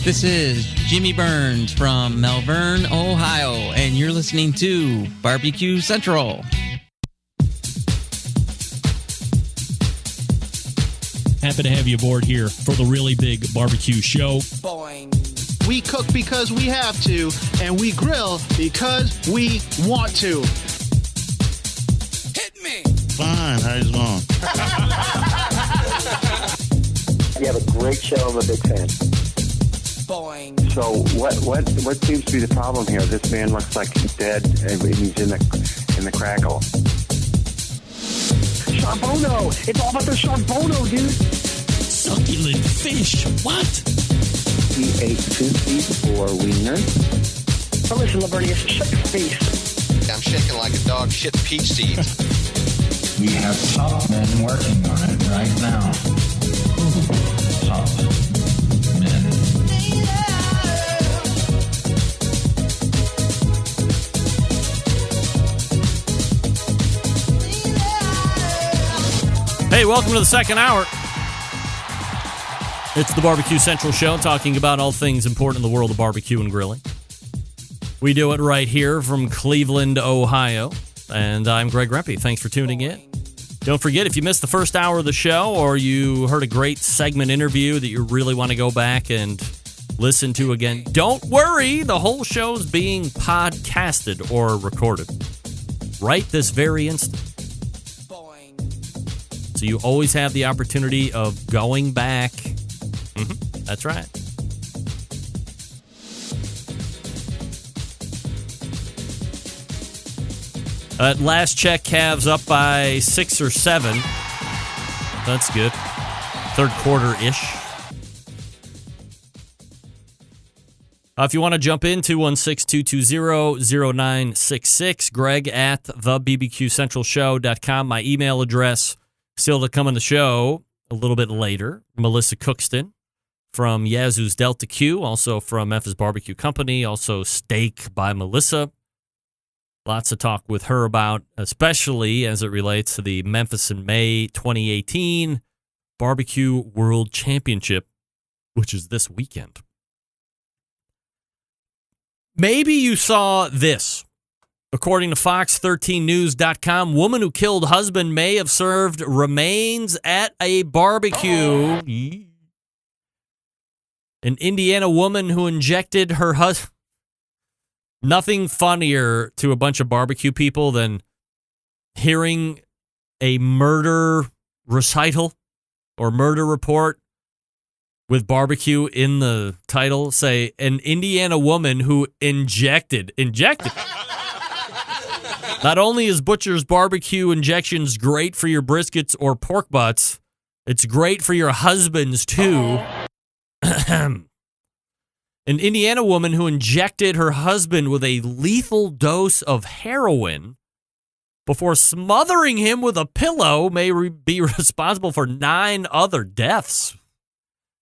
This is Jimmy Burns from Malvern, Ohio, and you're listening to BBQ Central. Happy to have you aboard here for the really big barbecue show. Boing. We cook because we have to, and we grill because we want to. Hit me. Fine, how you doing? You have a great show. I'm a big fan. Boing. So what seems to be the problem here? This man looks like he's dead, and he's in the crackle. Charbono! It's all about the charbono, dude! Succulent fish! What? He ate 2 feet for wiener. But listen, Lavernius, shut your face. I'm shaking like a dog shit peach seeds. We have top men working on it right now. Top men. Hey, welcome to the second hour. It's the BBQ Central Show, talking about all things important in the world of barbecue and grilling. We do it right here from Cleveland, Ohio. And I'm Greg Rempe. Thanks for tuning in. Don't forget, if you missed the first hour of the show or you heard a great segment interview that you really want to go back and listen to again, don't worry. The whole show's being podcasted or recorded right this very instant. So you always have the opportunity of going back. That's right. Last check, Cavs up by 6 or 7. That's good. Third quarter-ish. If you want to jump in, 216-220-0966. Greg at thebbqcentralshow.com. My email address still to come on the show a little bit later. Melissa Cookston from Yazoo's Delta Q, also from Memphis Barbecue Company, also Steak by Melissa. Lots to talk with her about, especially as it relates to the Memphis in May 2018 Barbecue World Championship, which is this weekend. Maybe you saw this. According to Fox13News.com, woman who killed husband may have served remains at a barbecue. An Indiana woman who injected her husband. Nothing funnier to a bunch of barbecue people than hearing a murder recital or murder report with barbecue in the title. Say, an Indiana woman who injected. Not only is Butcher's barbecue injections great for your briskets or pork butts, it's great for your husbands, too. An Indiana woman who injected her husband with a lethal dose of heroin before smothering him with a pillow may be responsible for 9 other deaths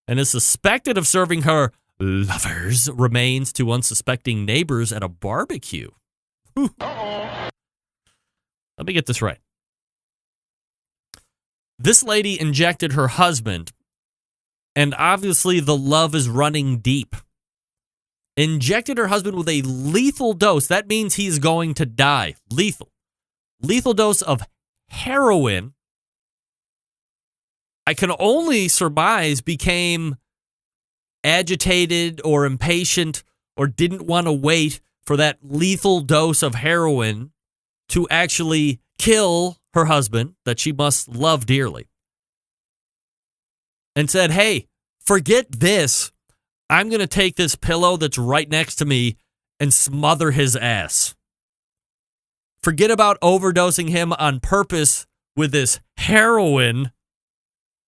and is suspected of serving her lover's remains to unsuspecting neighbors at a barbecue. Let me get this right. This lady injected her husband, and obviously the love is running deep. Injected her husband with a lethal dose. That means he's going to die. Lethal. Lethal dose of heroin. I can only surmise became agitated or impatient or didn't want to wait for that lethal dose of heroin to actually kill her husband that she must love dearly. And said, hey, forget this. I'm going to take this pillow that's right next to me and smother his ass. Forget about overdosing him on purpose with this heroin.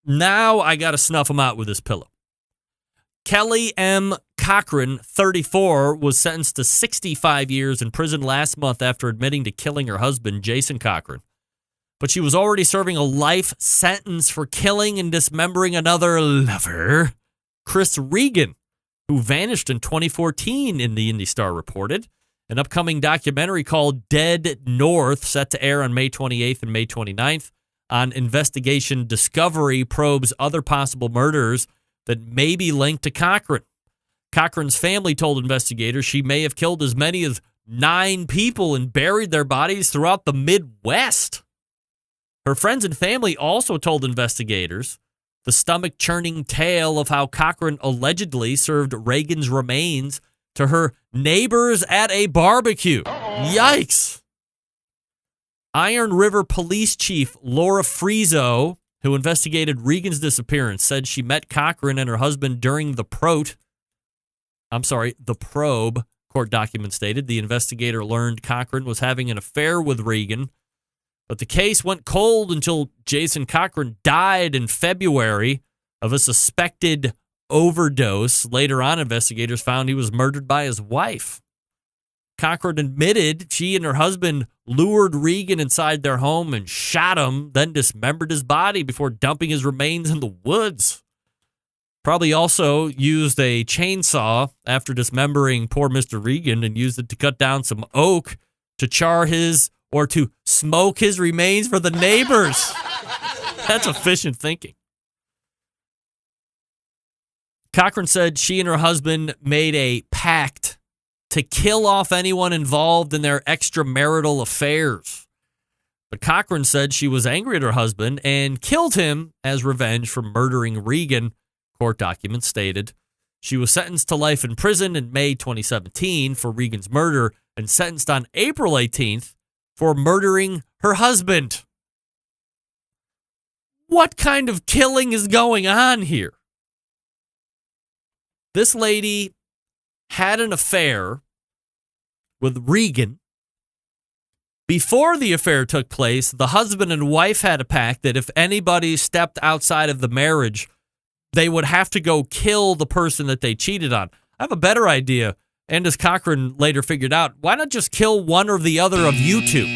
Now I got to snuff him out with this pillow. Kelly M. Cochran, 34, was sentenced to 65 years in prison last month after admitting to killing her husband, Jason Cochran. But she was already serving a life sentence for killing and dismembering another lover, Chris Regan, who vanished in 2014, in the Indy Star reported. An upcoming documentary called Dead North, set to air on May 28th and May 29th, on Investigation Discovery, probes other possible murders that may be linked to Cochran. Cochran's family told investigators she may have killed as many as 9 people and buried their bodies throughout the Midwest. Her friends and family also told investigators the stomach-churning tale of how Cochran allegedly served Reagan's remains to her neighbors at a barbecue. Yikes! Iron River Police Chief Laura Frieso, who investigated Regan's disappearance, said she met Cochran and her husband during the probe, court documents stated. The investigator learned Cochran was having an affair with Regan, but the case went cold until Jason Cochran died in February of a suspected overdose. Later on, investigators found he was murdered by his wife. Cochran admitted she and her husband lured Regan inside their home and shot him, then dismembered his body before dumping his remains in the woods. Probably also used a chainsaw after dismembering poor Mr. Regan and used it to cut down some oak to char his or to smoke his remains for the neighbors. That's efficient thinking. Cochran said she and her husband made a pact to kill off anyone involved in their extramarital affairs. But Cochran said she was angry at her husband and killed him as revenge for murdering Regan. Court documents stated she was sentenced to life in prison in May 2017 for Regan's murder and sentenced on April 18th for murdering her husband. What kind of killing is going on here? This lady had an affair with Regan. Before the affair took place, the husband and wife had a pact that if anybody stepped outside of the marriage, they would have to go kill the person that they cheated on. I have a better idea, and as Cochran later figured out, why not just kill one or the other of you two?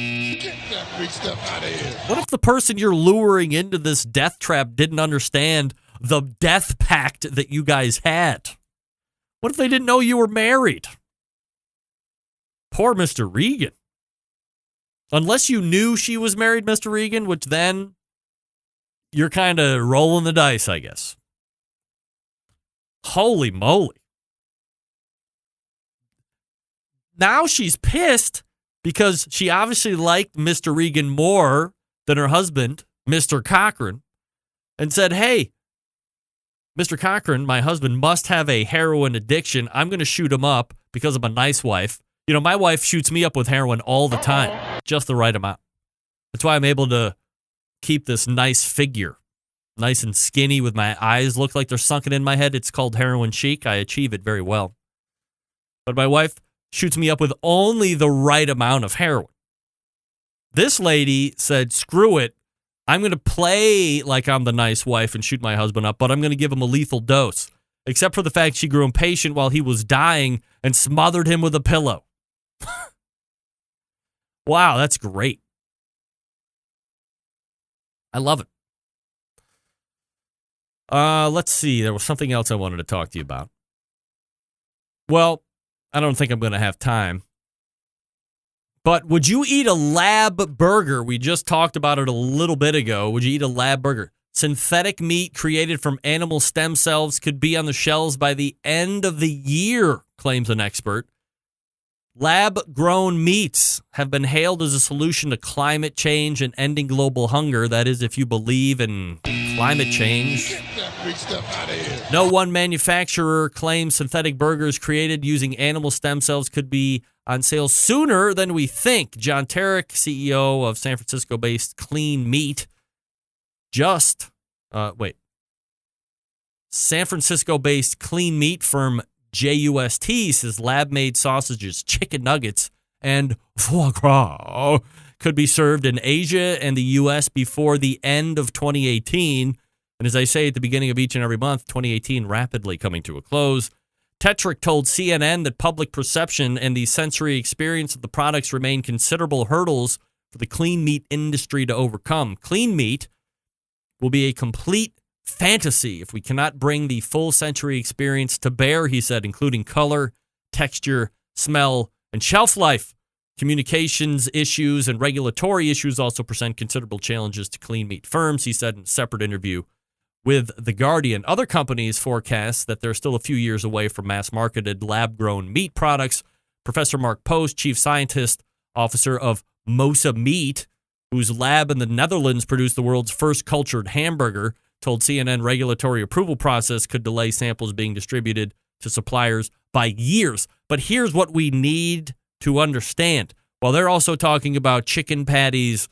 Get that freak stuff out of here. What if the person you're luring into this death trap didn't understand the death pact that you guys had? What if they didn't know you were married? Poor Mr. Regan. Unless you knew she was married, Mr. Regan, which then you're kind of rolling the dice, I guess. Holy moly. Now she's pissed because she obviously liked Mr. Regan more than her husband, Mr. Cochran, and said, hey, Mr. Cochran, my husband, must have a heroin addiction. I'm going to shoot him up because I'm a nice wife. You know, my wife shoots me up with heroin all the time, just the right amount. That's why I'm able to keep this nice figure, nice and skinny with my eyes look like they're sunken in my head. It's called heroin chic. I achieve it very well. But my wife shoots me up with only the right amount of heroin. This lady said, screw it. I'm going to play like I'm the nice wife and shoot my husband up, but I'm going to give him a lethal dose, except for the fact she grew impatient while he was dying and smothered him with a pillow. Wow, that's great. I love it. Let's see. There was something else I wanted to talk to you about. Well, I don't think I'm going to have time. But would you eat a lab burger? We just talked about it a little bit ago. Would you eat a lab burger? Synthetic meat created from animal stem cells could be on the shelves by the end of the year, claims an expert. Lab-grown meats have been hailed as a solution to climate change and ending global hunger. That is, if you believe in climate change. Get that freak stuff out of here. No one manufacturer claims synthetic burgers created using animal stem cells could be on sale sooner than we think. John Tarek, CEO of San Francisco-based Clean Meat, San Francisco-based Clean Meat firm JUST says lab-made sausages, chicken nuggets, and foie gras could be served in Asia and the U.S. before the end of 2018. And as I say at the beginning of each and every month, 2018 rapidly coming to a close. Tetrick told CNN that public perception and the sensory experience of the products remain considerable hurdles for the clean meat industry to overcome. Clean meat will be a complete fantasy if we cannot bring the full sensory experience to bear, he said, including color, texture, smell, and shelf life. Communications issues and regulatory issues also present considerable challenges to clean meat firms, he said in a separate interview with The Guardian. Other companies forecast that they're still a few years away from mass-marketed lab-grown meat products. Professor Mark Post, chief scientist officer of Mosa Meat, whose lab in the Netherlands produced the world's first cultured hamburger, told CNN regulatory approval process could delay samples being distributed to suppliers by years. But here's what we need to understand. While they're also talking about chicken patties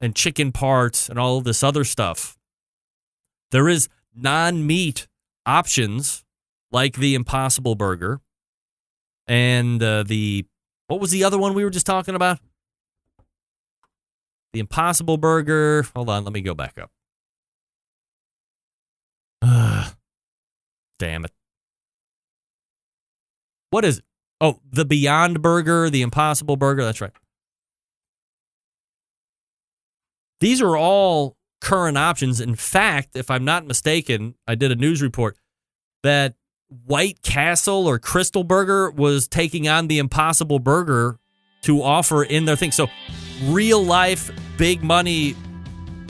and chicken parts and all of this other stuff, there is non-meat options like the Impossible Burger and what was the other one we were just talking about? The Impossible Burger. Hold on, let me go back up. Damn it. What is it? Oh, the Beyond Burger, the Impossible Burger. That's right. These are all current options. In fact, if I'm not mistaken, I did a news report that White Castle or Crystal Burger was taking on the Impossible Burger to offer in their thing. So real life, big money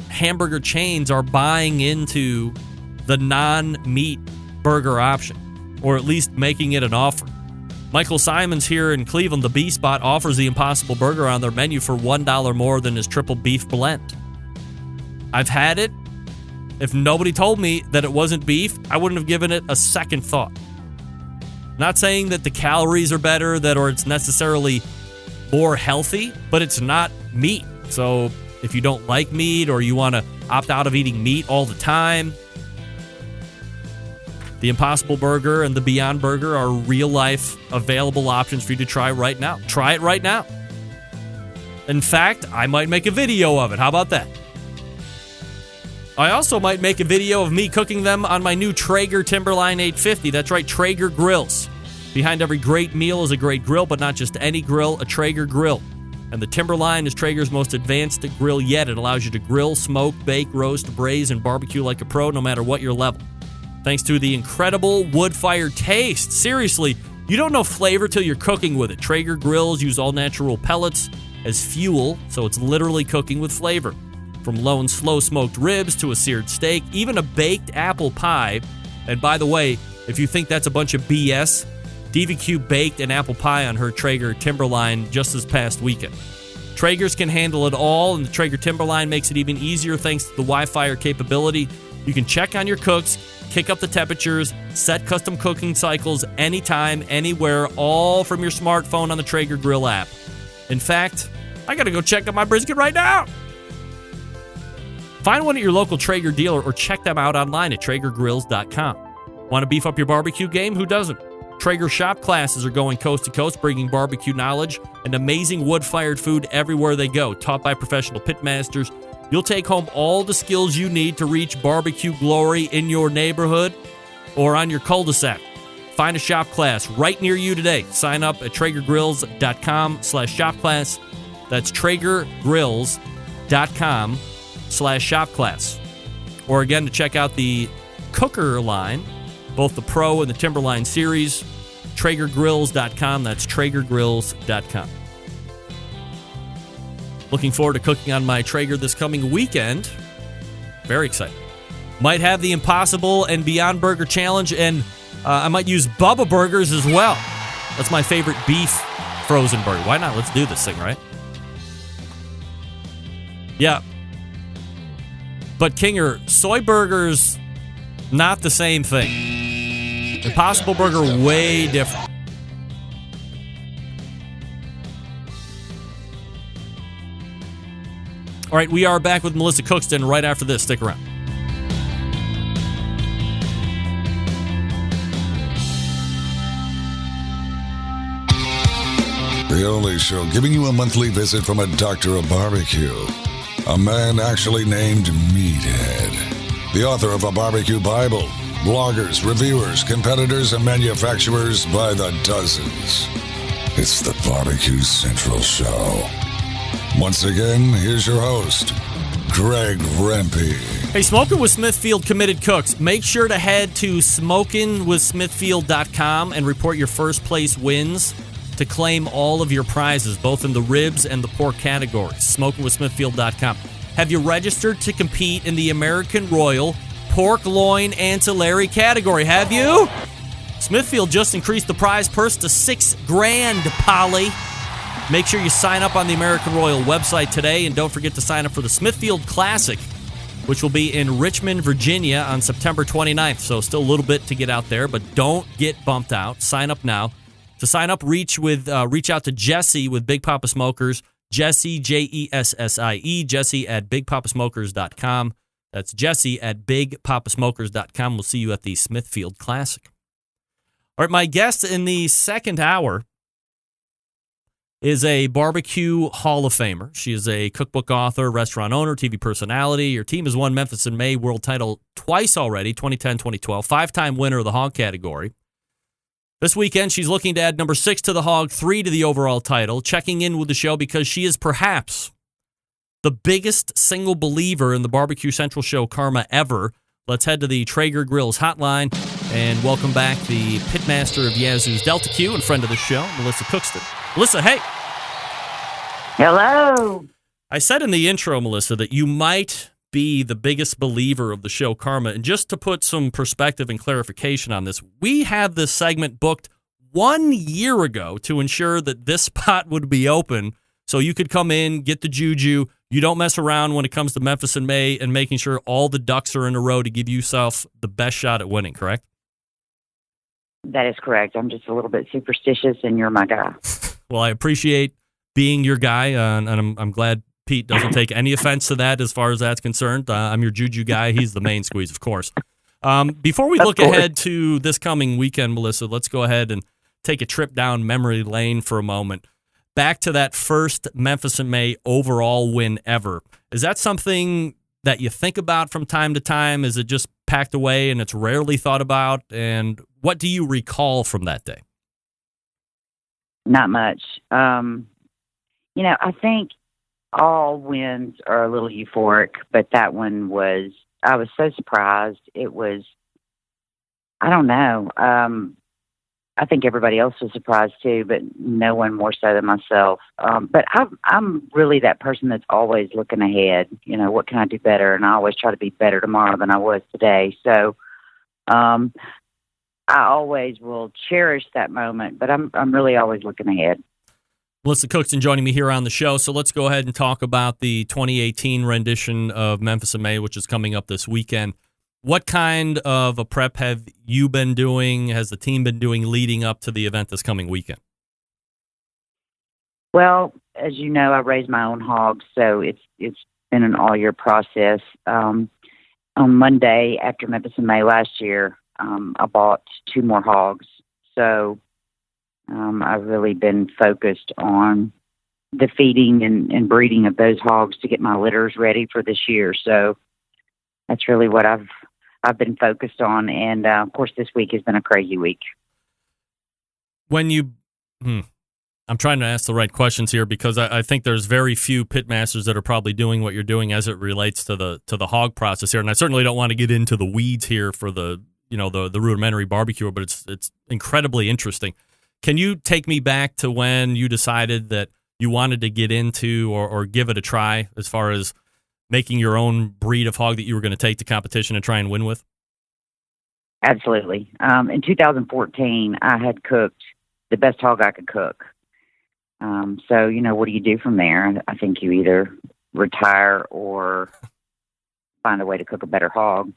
hamburger chains are buying into the non-meat burger option, or at least making it an offer. Michael Simons here in Cleveland, the B Spot, offers the Impossible Burger on their menu for $1 more than his triple beef blend. I've had it. If nobody told me that it wasn't beef, I wouldn't have given it a second thought. Not saying that the calories are better, or it's necessarily more healthy, but it's not meat. So if you don't like meat or you want to opt out of eating meat all the time, the Impossible Burger and the Beyond Burger are real-life available options for you to try right now. Try it right now. In fact, I might make a video of it. How about that? I also might make a video of me cooking them on my new Traeger Timberline 850. That's right, Traeger grills. Behind every great meal is a great grill, but not just any grill, a Traeger grill. And the Timberline is Traeger's most advanced grill yet. It allows you to grill, smoke, bake, roast, braise, and barbecue like a pro, no matter what your level. Thanks to the incredible wood-fired taste. Seriously, you don't know flavor till you're cooking with it. Traeger grills use all-natural pellets as fuel, so it's literally cooking with flavor. From lone slow-smoked ribs to a seared steak, even a baked apple pie. And by the way, if you think that's a bunch of BS, DVQ baked an apple pie on her Traeger Timberline just this past weekend. Traegers can handle it all, and the Traeger Timberline makes it even easier thanks to the Wi-Fi capability. You can check on your cooks, kick up the temperatures, set custom cooking cycles anytime, anywhere, all from your smartphone on the Traeger Grill app. In fact, I got to go check out my brisket right now. Find one at your local Traeger dealer or check them out online at TraegerGrills.com. Want to beef up your barbecue game? Who doesn't? Traeger shop classes are going coast to coast, bringing barbecue knowledge and amazing wood-fired food everywhere they go, taught by professional pitmasters. You'll take home all the skills you need to reach barbecue glory in your neighborhood or on your cul-de-sac. Find a shop class right near you today. Sign up at TraegerGrills.com/shop class. That's TraegerGrills.com/shop class. Or again, to check out the cooker line, both the Pro and the Timberline series, TraegerGrills.com. That's TraegerGrills.com. Looking forward to cooking on my Traeger this coming weekend. Very excited. Might have the Impossible and Beyond Burger Challenge, and I might use Bubba Burgers as well. That's my favorite beef frozen burger. Why not? Let's do this thing, right? Yeah. But Kinger, soy burgers, not the same thing. Impossible Burger, way different. All right, we are back with Melissa Cookston right after this. Stick around. The only show giving you a monthly visit from a doctor of barbecue. A man actually named Meathead. The author of a barbecue Bible. Bloggers, reviewers, competitors, and manufacturers by the dozens. It's the Barbecue Central Show. Once again, here's your host, Greg Rempe. Hey, Smoking with Smithfield committed cooks. Make sure to head to smokingwithsmithfield.com and report your first place wins to claim all of your prizes, both in the ribs and the pork categories. Smokingwithsmithfield.com. Have you registered to compete in the American Royal pork loin ancillary category. Have you? Smithfield just increased the prize purse to $6,000, Polly. Make sure you sign up on the American Royal website today, and don't forget to sign up for the Smithfield Classic, which will be in Richmond, Virginia on September 29th. So still a little bit to get out there, but don't get bumped out. Sign up now. To sign up, reach out to Jesse with Big Papa Smokers. Jesse, Jessie, Jesse at bigpapasmokers.com. That's Jesse at bigpapasmokers.com. We'll see you at the Smithfield Classic. All right, my guest in the second hour is a BBQ Hall of Famer. She is a cookbook author, restaurant owner, TV personality. Her team has won Memphis in May world title twice already, 2010, 2012, five-time winner of the hog category. This weekend, she's looking to add number 6 to the hog, 3 to the overall title, checking in with the show because she is perhaps the biggest single believer in the Barbecue Central show karma ever. Let's head to the Traeger Grills hotline and welcome back the pitmaster of Yazoo's Delta Q and friend of the show, Melissa Cookston. Melissa, hey. Hello. I said in the intro, Melissa, that you might be the biggest believer of the show karma. And just to put some perspective and clarification on this, we had this segment booked 1 year ago to ensure that this spot would be open so you could come in, get the juju. You don't mess around when it comes to Memphis in May and making sure all the ducks are in a row to give yourself the best shot at winning, correct? That is correct. I'm just a little bit superstitious, and you're my guy. Well, I appreciate being your guy, and I'm glad Pete doesn't take any offense to that as far as that's concerned. I'm your juju guy. He's the main squeeze, of course. Before we look ahead to this coming weekend, Melissa, let's go ahead and take a trip down memory lane for a moment. Back to that first Memphis in May overall win ever. Is that something that you think about from time to time? Is it just packed away and it's rarely thought about? And what do you recall from that day? Not much. I think all wins are a little euphoric, but that one I was so surprised. It was, I don't know. I think everybody else was surprised too, but no one more so than myself. But I'm really that person that's always looking ahead. What can I do better? And I always try to be better tomorrow than I was today. So, I always will cherish that moment, but I'm really always looking ahead. Melissa Cookston joining me here on the show. So let's go ahead and talk about the 2018 rendition of Memphis in May, which is coming up this weekend. What kind of a prep have you been doing? Has the team been doing leading up to the event this coming weekend? Well, as you know, I raise my own hogs, so it's been an all-year process. On Monday, after Memphis in May last year, I bought 2 more hogs. So I've really been focused on the feeding and breeding of those hogs to get my litters ready for this year. So that's really what I've been focused on. And, of course, this week has been a crazy week. I'm trying to ask the right questions here because I think there's very few pitmasters that are probably doing what you're doing as it relates to the hog process here. And I certainly don't want to get into the weeds here for the rudimentary barbecue, but it's incredibly interesting. Can you take me back to when you decided that you wanted to get into or give it a try as far as making your own breed of hog that you were going to take to competition and try and win with? Absolutely. In 2014, I had cooked the best hog I could cook. So, what do you do from there? I think you either retire or find a way to cook a better hog.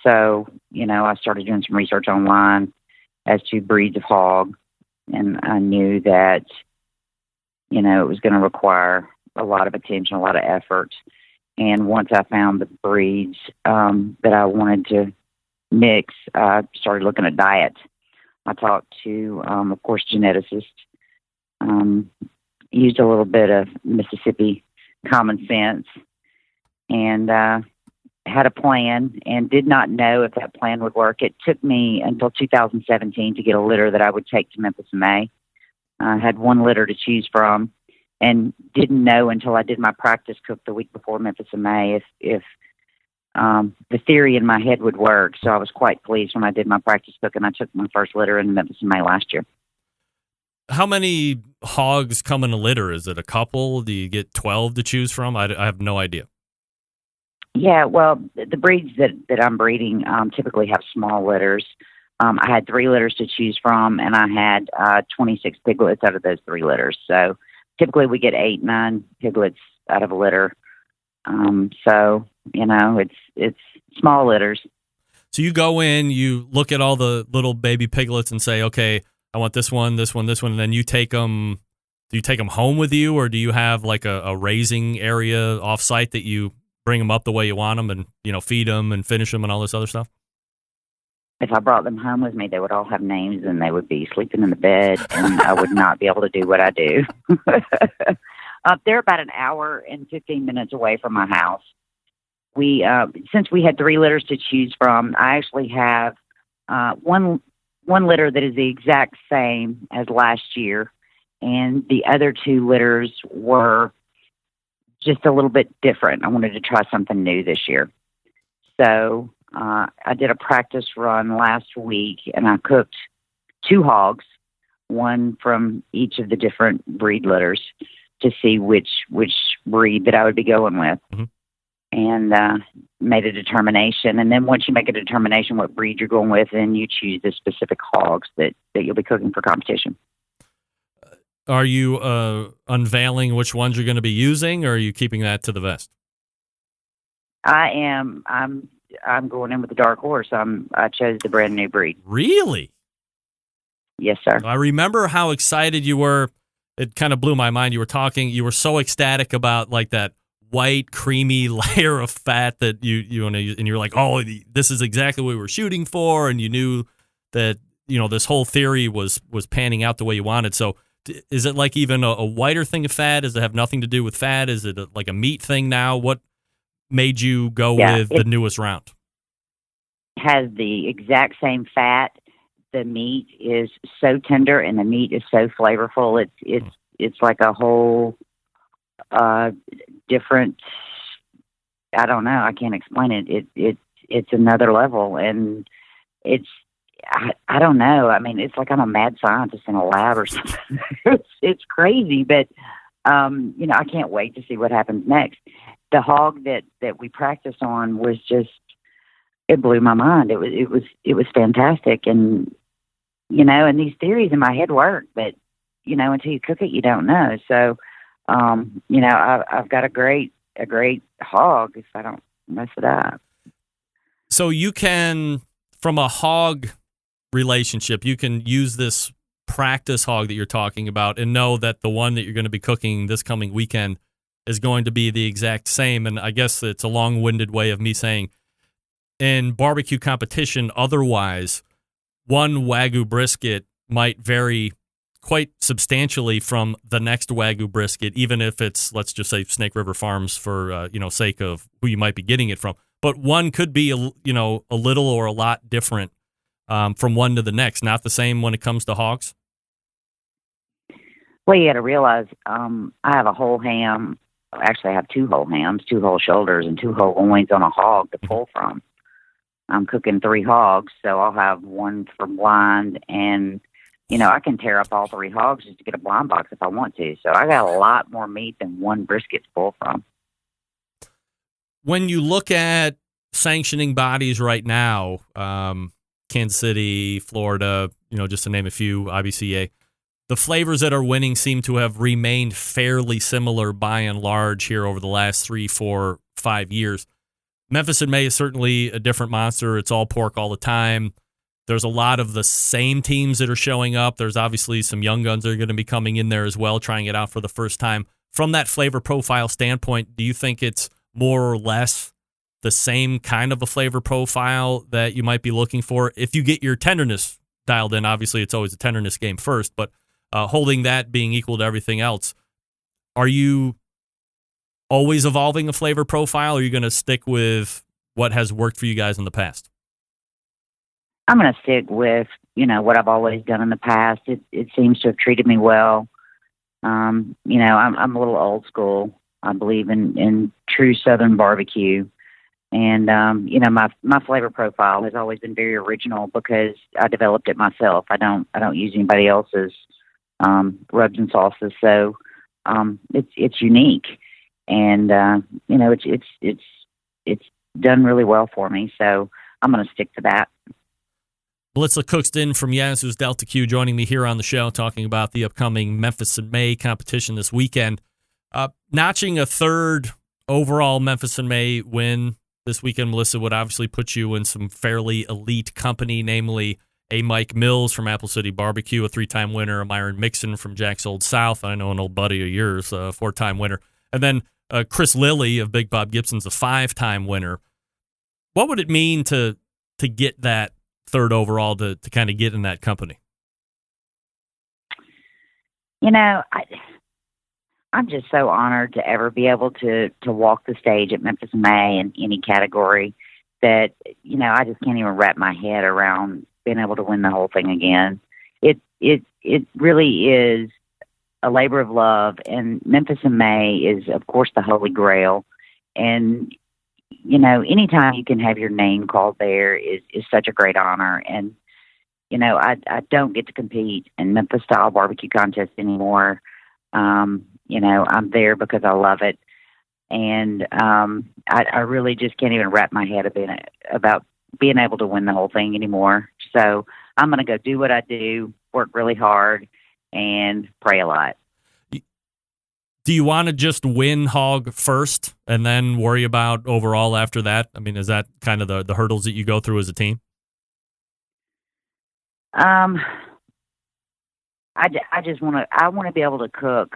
So, I started doing some research online as to breeds of hog, and I knew that, it was going to require a lot of attention, a lot of effort. And once I found the breeds that I wanted to mix, I started looking at diet. I talked to, of course, geneticists, used a little bit of Mississippi common sense, and had a plan and did not know if that plan would work. It took me until 2017 to get a litter that I would take to Memphis in May. I had 1 litter to choose from and didn't know until I did my practice cook the week before Memphis in May if the theory in my head would work. So I was quite pleased when I did my practice cook and I took my first litter in Memphis in May last year. How many hogs come in a litter? Is it a couple? Do you get 12 to choose from? I have no idea. Yeah, well, the breeds that I'm breeding typically have small litters. I had 3 litters to choose from, and I had 26 piglets out of those 3 litters. So typically we get 8, 9 piglets out of a litter. So, it's small litters. So you go in, you look at all the little baby piglets and say, okay, I want this one, this one, this one, and then you take them. Do you take them home with you, or do you have like a raising area off-site that you bring them up the way you want them and, feed them and finish them and all this other stuff? If I brought them home with me, they would all have names and they would be sleeping in the bed, and I would not be able to do what I do. They're about an hour and 15 minutes away from my house. Since we had 3 litters to choose from, I actually have one litter that is the exact same as last year, and the other 2 litters were just a little bit different. I wanted to try something new this year. So I did a practice run last week, and I cooked 2 hogs, one from each of the different breed litters, to see which breed that I would be going with. Mm-hmm. And made a determination. And then once you make a determination what breed you're going with, then you choose the specific hogs that you'll be cooking for competition. Are you unveiling which ones you're going to be using, or are you keeping that to the vest? I am. I'm going in with the dark horse. I chose the brand new breed. Really? Yes, sir. I remember how excited you were. It kind of blew my mind. You were talking. You were so ecstatic about like that white, creamy layer of fat that you and you're like, oh, this is exactly what we were shooting for, and you knew that this whole theory was panning out the way you wanted. So, is it like even a whiter thing of fat? Does it have nothing to do with fat? Is it like a meat thing now? What made you go with the newest round? Has the exact same fat. The meat is so tender and the meat is so flavorful. It's like a whole different. I don't know. I can't explain it. It's another level, and it's. I don't know. I mean, it's like I'm a mad scientist in a lab or something. it's crazy, but I can't wait to see what happens next. The hog that we practiced on was just, it blew my mind. It was fantastic, and and these theories in my head work, but until you cook it, you don't know. So, I've got a great hog if I don't mess it up. So you can, from a hog relationship, you can use this practice hog that you're talking about and know that the one that you're going to be cooking this coming weekend is going to be the exact same. And I guess it's a long-winded way of me saying in barbecue competition, otherwise, one Wagyu brisket might vary quite substantially from the next Wagyu brisket, even if it's, let's just say, Snake River Farms for, sake of who you might be getting it from. But one could be, a little or a lot different from one to the next. Not the same when it comes to hogs? Well, you got to realize I have a whole ham. Actually, I have 2 whole hams, 2 whole shoulders, and 2 whole loins on a hog to pull from. I'm cooking 3 hogs, so I'll have one for blind, and I can tear up all 3 hogs just to get a blind box if I want to. So I got a lot more meat than one brisket to pull from. When you look at sanctioning bodies right now, Kansas City, Florida, just to name a few, IBCA, the flavors that are winning seem to have remained fairly similar by and large here over the last 3, 4, 5 years. Memphis in May is certainly a different monster. It's all pork all the time. There's a lot of the same teams that are showing up. There's obviously some young guns that are going to be coming in there as well, trying it out for the first time. From that flavor profile standpoint, do you think it's more or less the same kind of a flavor profile that you might be looking for? If you get your tenderness dialed in, obviously it's always a tenderness game first, but holding that being equal to everything else, are you always evolving a flavor profile, or are you going to stick with what has worked for you guys in the past? I'm going to stick with, what I've always done in the past. It seems to have treated me well. I'm a little old school. I believe in true Southern barbecue. And, my flavor profile has always been very original because I developed it myself. I don't use anybody else's rubs and sauces. So it's unique. And, it's it's done really well for me. So I'm going to stick to that. Melissa Cookston from Yazoo's Delta Q joining me here on the show, talking about the upcoming Memphis in May competition this weekend. Notching a third overall Memphis in May win this weekend, Melissa, would obviously put you in some fairly elite company, namely a Mike Mills from Apple City Barbecue, a 3-time winner, a Myron Mixon from Jack's Old South, I know an old buddy of yours, a 4-time winner, and then Chris Lilly of Big Bob Gibson's a 5-time winner. What would it mean to get that third overall, to kind of get in that company? You know, I'm just so honored to ever be able to walk the stage at Memphis in May in any category that, you know, I just can't even wrap my head around being able to win the whole thing again. It really is a labor of love, and Memphis in May is, of course, the holy grail. And, you know, anytime you can have your name called there is such a great honor. And, you know, I don't get to compete in Memphis-style barbecue contests anymore. You know, I'm there because I love it. And I really just can't even wrap my head about being able to win the whole thing anymore. So I'm going to go do what I do, work really hard, and pray a lot. Do you want to just win hog first and then worry about overall after that? I mean, is that kind of the hurdles that you go through as a team? I just want to be able to cook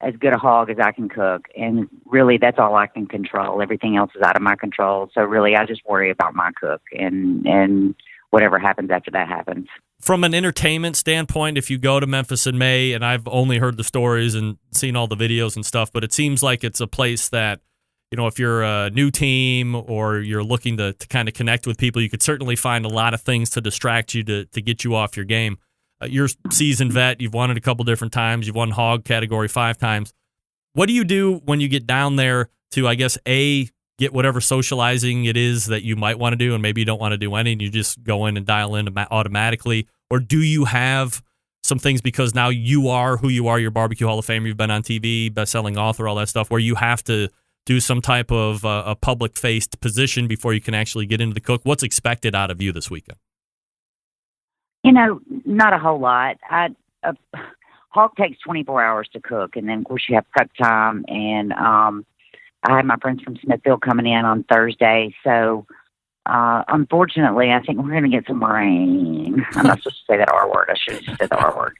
as good a hog as I can cook. And really, that's all I can control. Everything else is out of my control. So really, I just worry about my cook, and whatever happens after that happens. From an entertainment standpoint, if you go to Memphis in May, and I've only heard the stories and seen all the videos and stuff, but it seems like it's a place that, you know, if you're a new team or you're looking to kind of connect with people, you could certainly find a lot of things to distract you to get you off your game. You're a seasoned vet. You've won it a couple different times. You've won hog category 5 times. What do you do when you get down there to, I guess, get whatever socializing it is that you might want to do, and maybe you don't want to do any, and you just go in and dial in automatically? Or do you have some things, because now you are who you are, you're BBQ Hall of Famer, you've been on TV, best-selling author, all that stuff, where you have to do some type of a public-faced position before you can actually get into the cook? What's expected out of you this weekend? You know, not a whole lot. Hog takes 24 hours to cook, and then, of course, you have prep time, and I have my friends from Smithfield coming in on Thursday, so unfortunately, I think we're going to get some rain. I'm not supposed to say that R word. I should have just said the R word.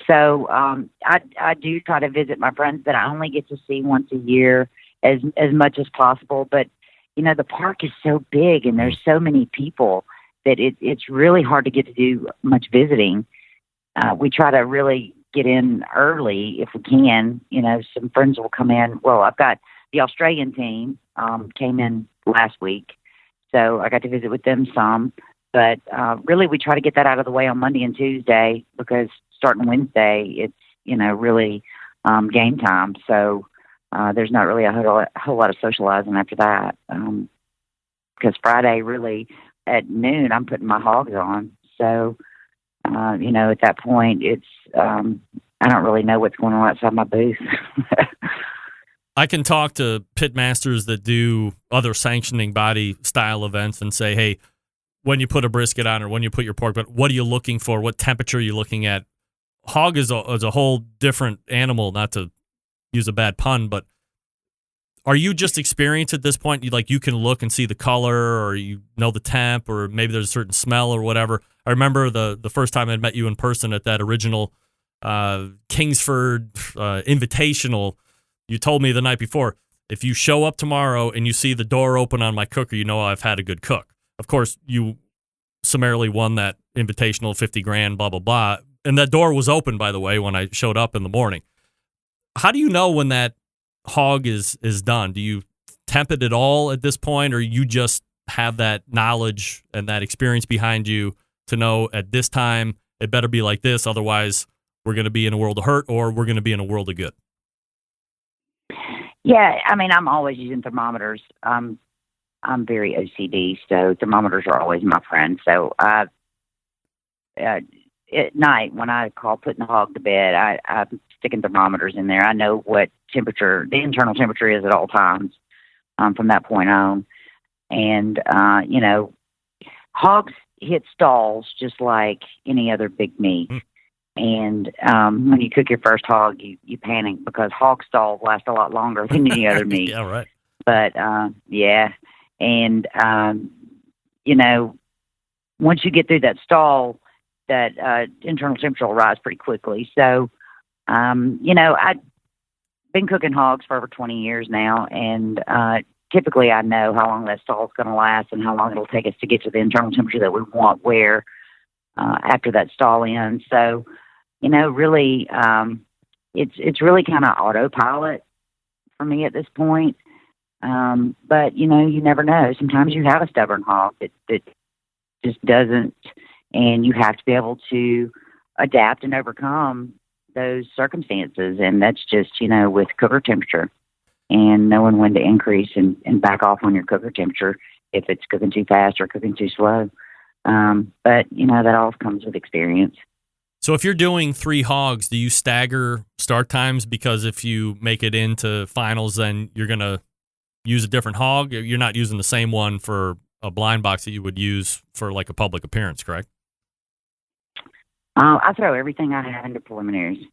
So I do try to visit my friends that I only get to see once a year as much as possible. But, you know, the park is so big and there's so many people that it's really hard to get to do much visiting. We try to really get in early if we can. You know, some friends will come in. Well, I've got the Australian team came in last week, so I got to visit with them some. But really, we try to get that out of the way on Monday and Tuesday, because starting Wednesday, it's, you know, really game time. So there's not really a whole lot of socializing after that, because Friday, really, at noon, I'm putting my hogs on. So, you know, at that point, it's I don't really know what's going on outside my booth. I can talk to pit masters that do other sanctioning body style events and say, hey, when you put a brisket on or when you put your pork, but what are you looking for? What temperature are you looking at? Hog is a whole different animal, not to use a bad pun, but are you just experienced at this point? You can look and see the color, or you know the temp, or maybe there's a certain smell or whatever. I remember the first time I met you in person at that original Kingsford Invitational. You told me the night before, if you show up tomorrow and you see the door open on my cooker, you know I've had a good cook. Of course, you summarily won that invitational, $50,000, blah, blah, blah. And that door was open, by the way, when I showed up in the morning. How do you know when that hog is done? Do you temp it at all at this point, or you just have that knowledge and that experience behind you to know at this time it better be like this, otherwise we're going to be in a world of hurt, or we're going to be in a world of good? Yeah, I mean, I'm always using thermometers. I'm very OCD, so thermometers are always my friend. So at night, when I call putting the hog to bed, I'm sticking thermometers in there. I know what temperature, the internal temperature is at all times. from that point on. And, hogs hit stalls just like any other big meat. And when you cook your first hog, you panic because hog stalls last a lot longer than any other meat. Yeah, right. But, yeah. And, once you get through that stall, that internal temperature will rise pretty quickly. So, I've been cooking hogs for over 20 years now, and typically I know how long that stall is going to last and how long it'll take us to get to the internal temperature that we want after that stall ends. So, really, it's really kind of autopilot for me at this point. But, you never know. Sometimes you have a stubborn hog that just doesn't, and you have to be able to adapt and overcome those circumstances. And that's just, with cooker temperature and knowing when to increase and back off on your cooker temperature if it's cooking too fast or cooking too slow. But, that all comes with experience. So if you're doing 3 hogs, do you stagger start times? Because if you make it into finals, then you're going to use a different hog. You're not using the same one for a blind box that you would use for like a public appearance, correct? I throw everything I have into preliminaries.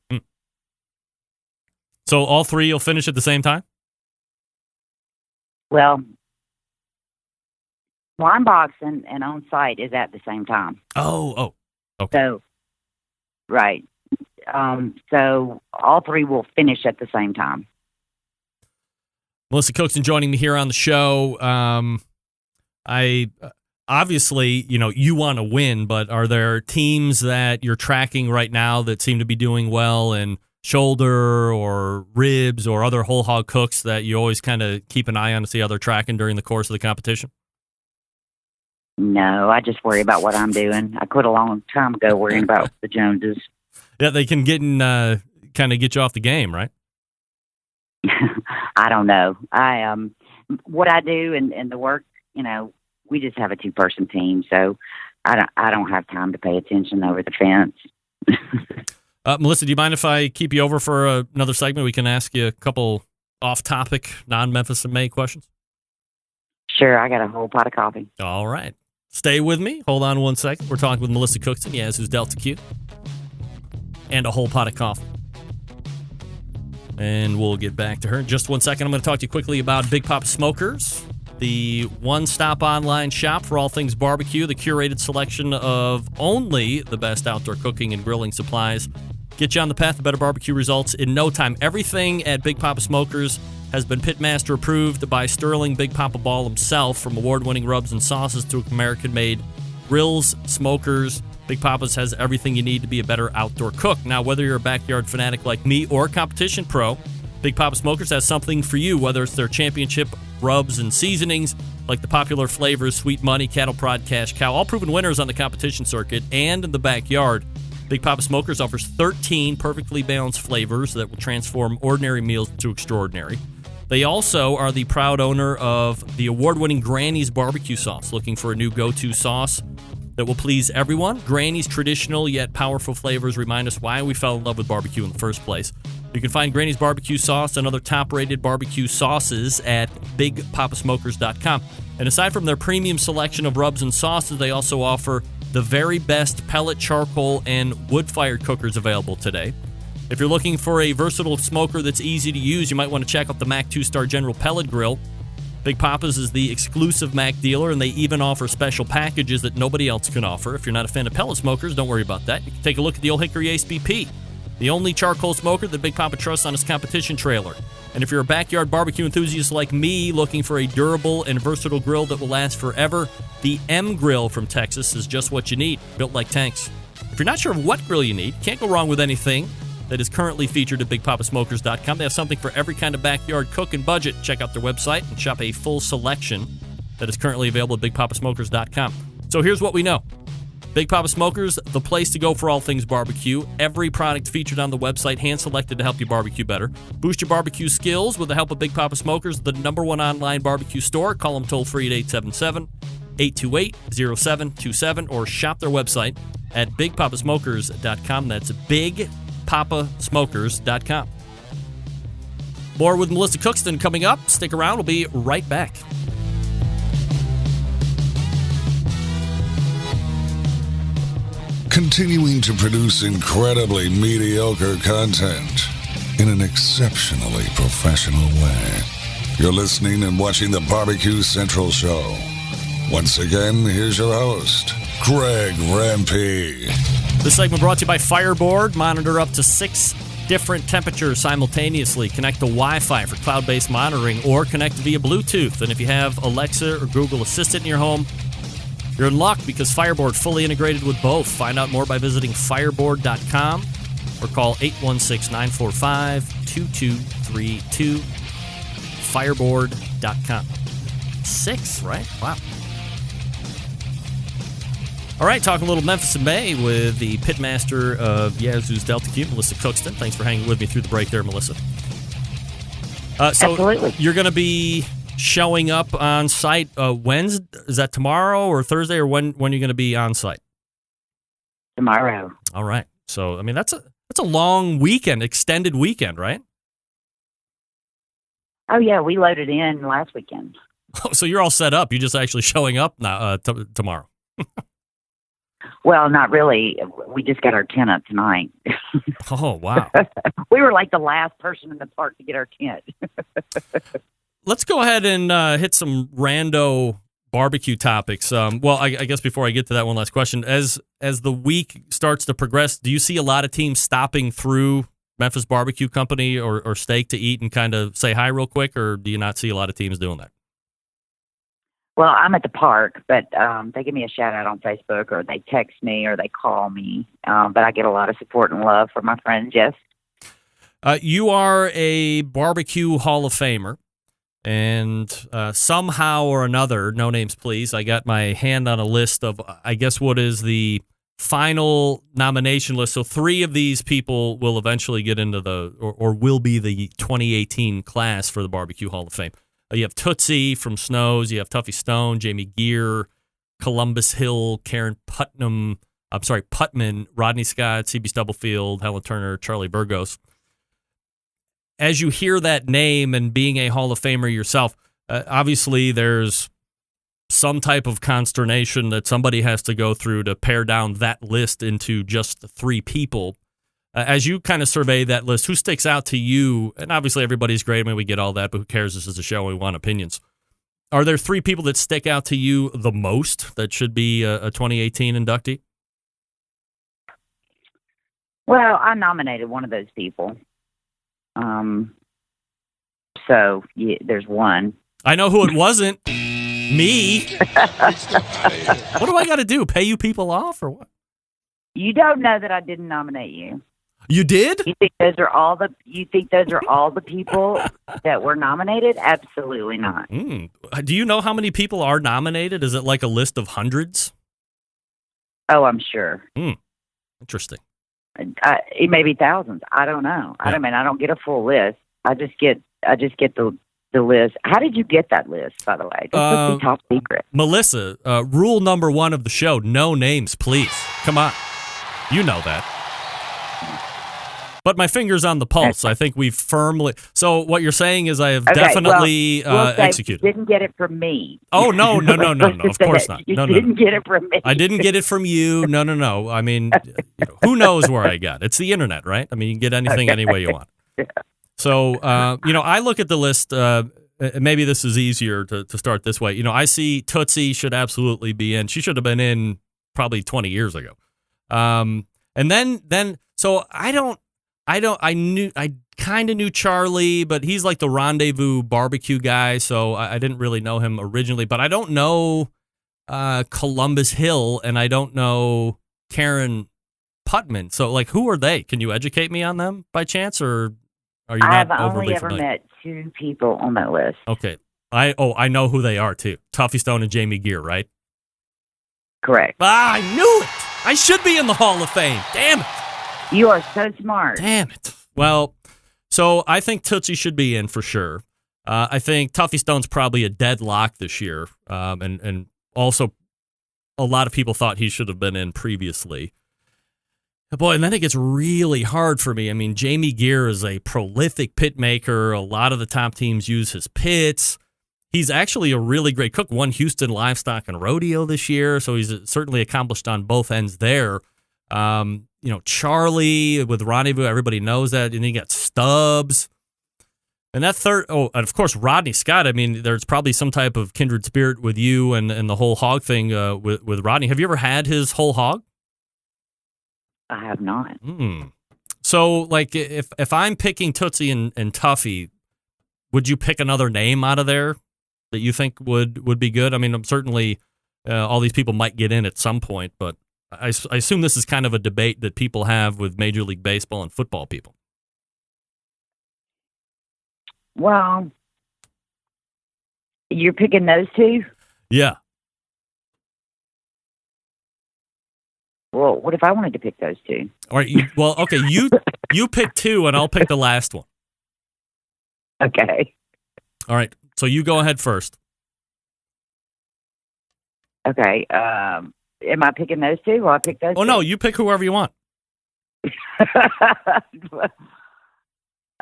So all 3 you'll finish at the same time? Well, blind box and on site is at the same time. Oh, okay. So, right. So all 3 will finish at the same time. Melissa Cookston joining me here on the show. I obviously, you want to win, but are there teams that you're tracking right now that seem to be doing well in shoulder or ribs or other whole hog cooks that you always kind of keep an eye on to see how they're tracking during the course of the competition? No, I just worry about what I'm doing. I quit a long time ago worrying about the Joneses. Yeah, they can get you off the game, right? I don't know. What I do and the work, we just have a 2-person team, so I don't have time to pay attention over the fence. Melissa, do you mind if I keep you over for another segment? We can ask you a couple off-topic, non-Memphis and May questions. Sure, I got a whole pot of coffee. All right. Stay with me. Hold on 1 second. We're talking with Melissa Cookston, Yazoo's Delta Q, and a whole pot of coffee. And we'll get back to her in just 1 second. I'm going to talk to you quickly about Big Papa Smokers, the one-stop online shop for all things barbecue, the curated selection of only the best outdoor cooking and grilling supplies. Get you on the path to better barbecue results in no time. Everything at Big Papa Smokers has been Pitmaster approved by Sterling Big Papa Ball himself, from award-winning rubs and sauces to American-made grills, smokers. Big Papa's has everything you need to be a better outdoor cook. Now, whether you're a backyard fanatic like me or a competition pro, Big Papa Smokers has something for you, whether it's their championship rubs and seasonings, like the popular flavors Sweet Money, Cattle Prod, Cash Cow, all proven winners on the competition circuit and in the backyard. Big Papa Smokers offers 13 perfectly balanced flavors that will transform ordinary meals into extraordinary. They also are the proud owner of the award-winning Granny's barbecue sauce. Looking for a new go-to sauce that will please everyone? Granny's traditional yet powerful flavors remind us why we fell in love with barbecue in the first place. You can find Granny's barbecue sauce and other top-rated barbecue sauces at BigPapaSmokers.com. And aside from their premium selection of rubs and sauces, they also offer the very best pellet, charcoal, and wood-fired cookers available today. If you're looking for a versatile smoker that's easy to use, you might want to check out the Mac 2-Star General Pellet Grill. Big Papa's is the exclusive Mac dealer, and they even offer special packages that nobody else can offer. If you're not a fan of pellet smokers, don't worry about that. You can take a look at the Old Hickory Ace BP, the only charcoal smoker that Big Papa trusts on his competition trailer. And if you're a backyard barbecue enthusiast like me looking for a durable and versatile grill that will last forever, the M Grill from Texas is just what you need, built like tanks. If you're not sure of what grill you need, can't go wrong with anything that is currently featured at BigPapaSmokers.com. They have something for every kind of backyard cook and budget. Check out their website and shop a full selection that is currently available at BigPapaSmokers.com. So here's what we know. Big Papa Smokers, the place to go for all things barbecue. Every product featured on the website, hand-selected to help you barbecue better. Boost your barbecue skills with the help of Big Papa Smokers, the #1 online barbecue store. Call them toll-free at 877-828-0727 or shop their website at BigPapaSmokers.com. That's BigPapaSmokers.com. More with Melissa Cookston coming up. Stick around. We'll be right back. Continuing to produce incredibly mediocre content in an exceptionally professional way. You're listening and watching the Barbecue Central Show. Once again, here's your host, Greg Rampey. This segment brought to you by Fireboard. Monitor up to 6 different temperatures simultaneously. Connect to Wi-Fi for cloud-based monitoring or connect via Bluetooth. And if you have Alexa or Google Assistant in your home, you're in luck because Fireboard fully integrated with both. Find out more by visiting fireboard.com or call 816-945-2232. Fireboard.com. 6, right? Wow. All right, talking a little Memphis in May with the pitmaster of Yazoo's Delta Q, Melissa Cookston. Thanks for hanging with me through the break there, Melissa. Absolutely. You're going to be showing up on site Wednesday? Is that tomorrow or Thursday, or when are you going to be on site? Tomorrow. All right. So, I mean, that's a long weekend, extended weekend, right? Oh, yeah, we loaded in last weekend. Oh, so you're all set up. You're just actually showing up now tomorrow. Well, not really. We just got our tent up tonight. Oh, wow. We were like the last person in the park to get our tent. Let's go ahead and hit some rando barbecue topics. Well, I guess before I get to that, one last question. As the week starts to progress, do you see a lot of teams stopping through Memphis Barbecue Company or Steak to eat and kind of say hi real quick, or do you not see a lot of teams doing that? Well, I'm at the park, but they give me a shout-out on Facebook, or they text me, or they call me. But I get a lot of support and love from my friend Jess. You are a Barbecue Hall of Famer. And somehow or another, no names please, I got my hand on a list of, I guess, what is the final nomination list. So 3 of these people will eventually get into or will be the 2018 class for the Barbecue Hall of Fame. You have Tootsie from Snows, you have Tuffy Stone, Jamie Geer, Columbus Hill, Karen Putman, Rodney Scott, C.B. Stubblefield, Helen Turner, Charlie Burgos. As you hear that name and being a Hall of Famer yourself, obviously there's some type of consternation that somebody has to go through to pare down that list into just 3 people. As you kind of survey that list, who sticks out to you? And obviously everybody's great. I mean, we get all that, but who cares? This is a show. We want opinions. Are there 3 people that stick out to you the most that should be a 2018 inductee? Well, I nominated one of those people. So yeah, there's one. I know who it wasn't. Me. What do I got to do? Pay you people off or what? You don't know that I didn't nominate you. You did? You think those are all the people that were nominated? Absolutely not. Do you know how many people are nominated? Is it like a list of hundreds? Oh, I'm sure. Interesting. It may be thousands. I don't know. Yeah. I don't get a full list. I just get the list. How did you get that list, by the way? This must be top secret. Melissa, rule number 1 of the show, no names, please. Come on. You know that. But my finger's on the pulse. I think we've firmly... So what you're saying is I have definitely executed. You didn't get it from me. Oh, no. Of course not. You didn't get it from me. I didn't get it from you. No. I mean, who knows where I got it? It's the internet, right? I mean, you can get anything any way you want. Yeah. So, I look at the list. Maybe this is easier to start this way. I see Tootsie should absolutely be in. She should have been in probably 20 years ago. And then, so I kind of knew Charlie, but he's like the Rendezvous barbecue guy, so I didn't really know him originally. But I don't know Columbus Hill, and I don't know Karen Putman. So, like, who are they? Can you educate me on them by chance, or are you not overly familiar? I've only ever met 2 people on that list. Okay. I know who they are, too. Tuffy Stone and Jamie Geer, right? Correct. I knew it! I should be in the Hall of Fame. Damn it! You are so smart. Damn it. Well, so I think Tootsie should be in for sure. I think Tuffy Stone's probably a deadlock this year. And also a lot of people thought he should have been in previously. Boy, and then it gets really hard for me. I mean, Jamie Geer is a prolific pit maker. A lot of the top teams use his pits. He's actually a really great cook. Won Houston Livestock and Rodeo this year, so he's certainly accomplished on both ends there. Charlie with Rendezvous, everybody knows that. And then you got Stubbs. And that third, and of course, Rodney Scott. I mean, there's probably some type of kindred spirit with you and the whole hog thing with Rodney. Have you ever had his whole hog? I have not. So, like, if I'm picking Tootsie and Tuffy, would you pick another name out of there that you think would be good? I mean, certainly all these people might get in at some point, but I assume this is kind of a debate that people have with Major League Baseball and football people. Well, you're picking those two? Yeah. Well, what if I wanted to pick those two? All right. Okay. You pick two, and I'll pick the last one. Okay. All right. So you go ahead first. Okay. Am I picking those two? Will I pick those? Oh, no. You pick whoever you want.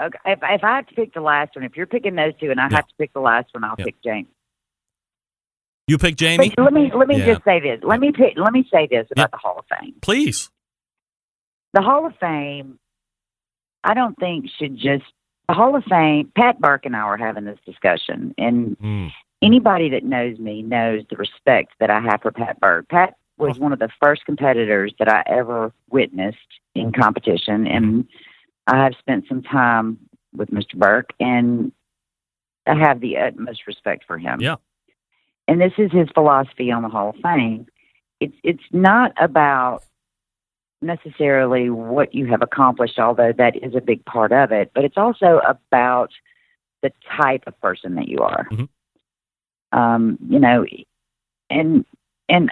Okay. If I have to pick the last one, if you're picking those two, and I have to pick the last one, I'll pick James. You pick Jamie? But let me just say this. Let me say this about the Hall of Fame. Please. The Hall of Fame, I don't think should just the Hall of Fame. Pat Burke and I were having this discussion, and anybody that knows me knows the respect that I have for Pat Burke. Pat was one of the first competitors that I ever witnessed in competition, and I have spent some time with Mr. Burke, and I have the utmost respect for him. Yeah. And this is his philosophy on the Hall of Fame. It's not about necessarily what you have accomplished, although that is a big part of it, but it's also about the type of person that you are. And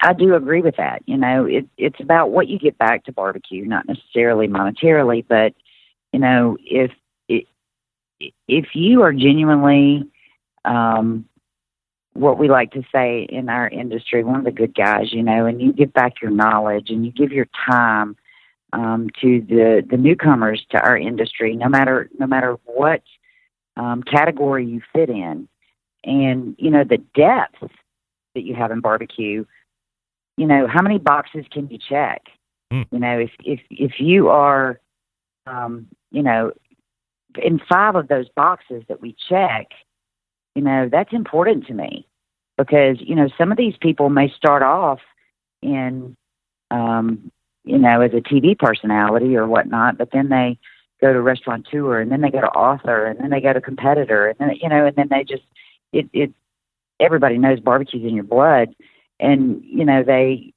I do agree with that. It's about what you get back to barbecue, not necessarily monetarily, but if you are genuinely what we like to say in our industry, one of the good guys, and you give back your knowledge and you give your time to the newcomers to our industry, no matter what category you fit in, and the depth that you have in barbecue. How many boxes can you check? If you are, in 5 of those boxes that we check, that's important to me because, some of these people may start off in, as a TV personality or whatnot, but then they go to restaurateur and then they go to author and then they go to competitor and then, and then they just, everybody knows barbecue's in your blood and, they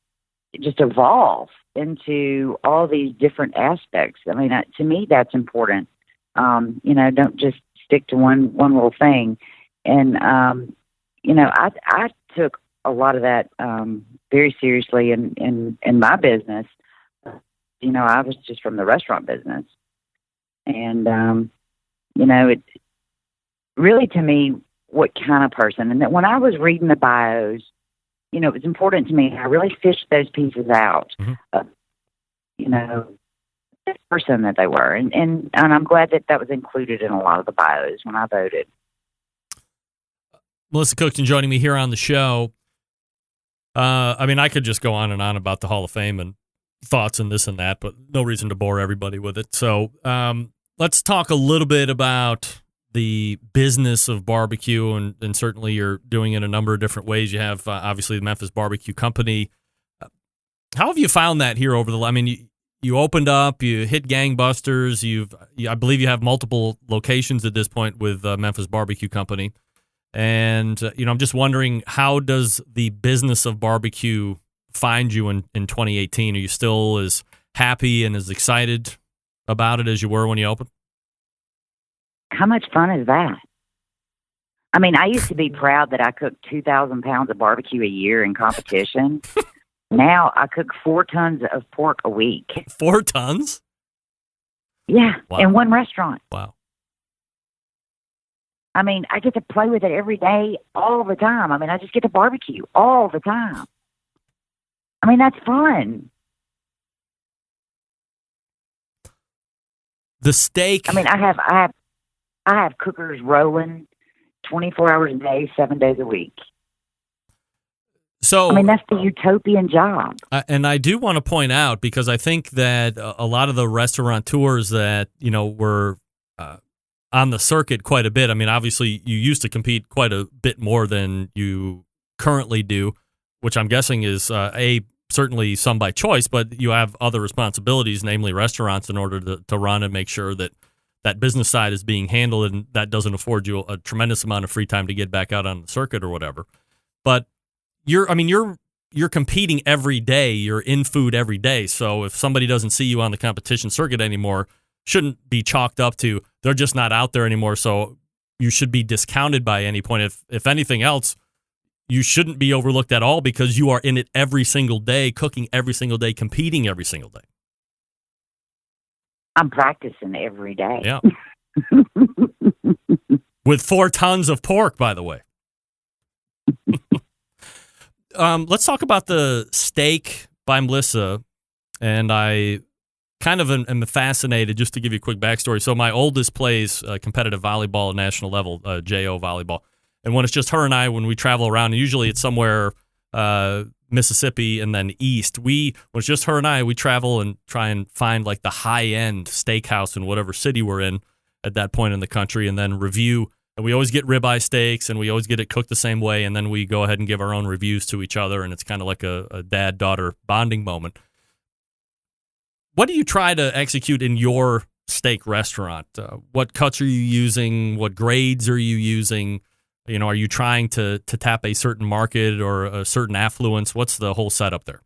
just evolve into all these different aspects. I mean, to me, that's important. Don't just stick to one little thing. And, I took a lot of that very seriously in my business. I was just from the restaurant business. And, it really, to me, what kind of person. And that when I was reading the bios, it was important to me. I really fished those pieces out of, the person that they were. And I'm glad that was included in a lot of the bios when I voted. Melissa Cookston joining me here on the show. I could just go on and on about the Hall of Fame and thoughts and this and that, but no reason to bore everybody with it. So let's talk a little bit about the business of barbecue, and certainly you're doing it in a number of different ways. You have, obviously, the Memphis Barbecue Company. How have you found that here over you opened up, you hit gangbusters, I believe you have multiple locations at this point with Memphis Barbecue Company. And, I'm just wondering, how does the business of barbecue find you in 2018? Are you still as happy and as excited about it as you were when you opened? How much fun is that? I used to be proud that I cooked 2,000 pounds of barbecue a year in competition. Now I cook 4 tons of pork a week. 4 tons? Yeah, wow. In one restaurant. Wow. I get to play with it every day, all the time. I just get to barbecue all the time. That's fun. The steak. I mean, I have cookers rolling 24 hours a day, 7 days a week. So, I mean, that's the utopian job. And I do want to point out, because I think that a lot of the restaurateurs that, were on the circuit quite a bit. I mean, obviously, you used to compete quite a bit more than you currently do, which I'm guessing is, certainly some by choice, but you have other responsibilities, namely restaurants, in order to run and make sure that that business side is being handled, and that doesn't afford you a tremendous amount of free time to get back out on the circuit or whatever. But you're competing every day. You're in food every day. So if somebody doesn't see you on the competition circuit anymore, shouldn't be chalked up to they're just not out there anymore. So you should be discounted by any point. If anything else, you shouldn't be overlooked at all, because you are in it every single day, cooking every single day, competing every single day. I'm practicing every day. Yeah. With 4 tons of pork, by the way. Let's talk about the steak by Melissa. And I kind of am fascinated, just to give you a quick backstory. So my oldest plays competitive volleyball at national level, JO volleyball. And when it's just her and I, when we travel around, and usually it's somewhere Mississippi and then east, when it's just her and I, we travel and try and find like the high-end steakhouse in whatever city we're in at that point in the country, and then review. And we always get ribeye steaks, and we always get it cooked the same way, and then we go ahead and give our own reviews to each other, and it's kind of like a dad-daughter bonding moment. What do you try to execute in your steak restaurant? What cuts are you using? What grades are you using? Are you trying to tap a certain market or a certain affluence? What's the whole setup there?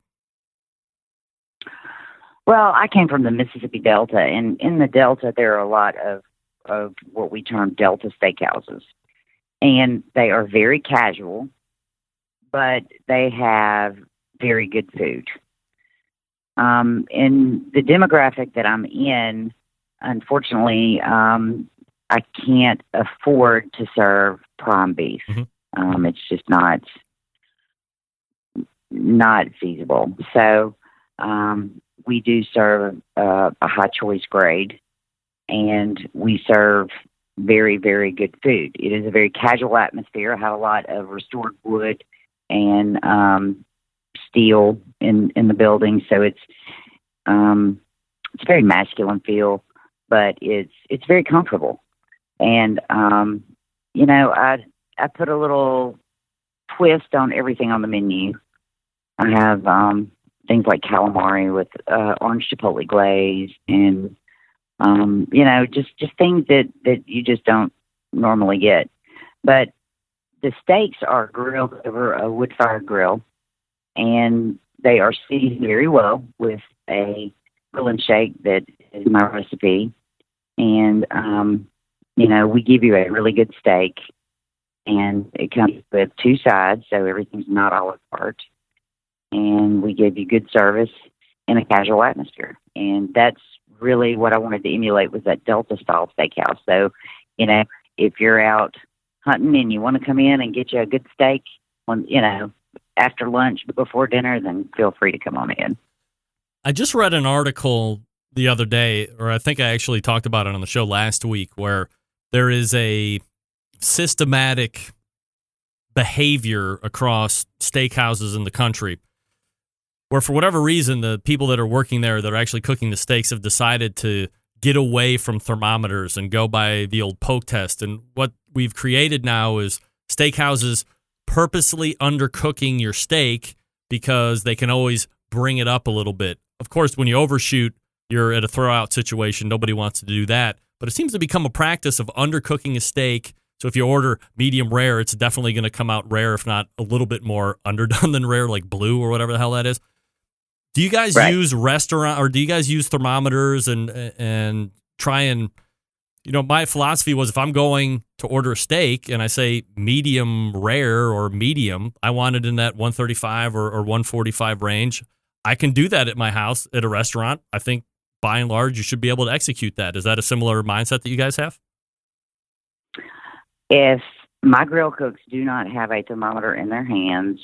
Well, I came from the Mississippi Delta, and in the Delta, there are a lot of what we term Delta steakhouses. And they are very casual, but they have very good food. In the demographic that I'm in, unfortunately, I can't afford to serve prime beef. Mm-hmm. It's just not feasible. So we do serve a high choice grade, and we serve very, very good food. It is a very casual atmosphere. I have a lot of restored wood and steel in the building, so it's a very masculine feel, but it's very comfortable. And I put a little twist on everything on the menu. I have things like calamari with orange chipotle glaze, and just things that you just don't normally get. But the steaks are grilled over a wood-fired grill, and they are seasoned very well with a grill and shake that is my recipe. And we give you a really good steak, and it comes with 2 sides, so everything's not a la carte. And we give you good service in a casual atmosphere. And that's really what I wanted to emulate, was that Delta-style steakhouse. So, if you're out hunting and you want to come in and get you a good steak, after lunch, before dinner, then feel free to come on in. I just read an article the other day, or I think I actually talked about it on the show last week, where there is a systematic behavior across steakhouses in the country where, for whatever reason, the people that are working there that are actually cooking the steaks have decided to get away from thermometers and go by the old poke test. And what we've created now is steakhouses purposely undercooking your steak because they can always bring it up a little bit. Of course, when you overshoot, you're at a throw-out situation. Nobody wants to do that. But it seems to become a practice of undercooking a steak. So if you order medium rare, it's definitely going to come out rare, if not a little bit more underdone than rare, like blue or whatever the hell that is. Do you guys use do you guys use thermometers and try and, my philosophy was, if I'm going to order a steak and I say medium rare or medium, I want it in that 135 or 145 range. I can do that at my house at a restaurant. I think by and large, you should be able to execute that. Is that a similar mindset that you guys have? If my grill cooks do not have a thermometer in their hands,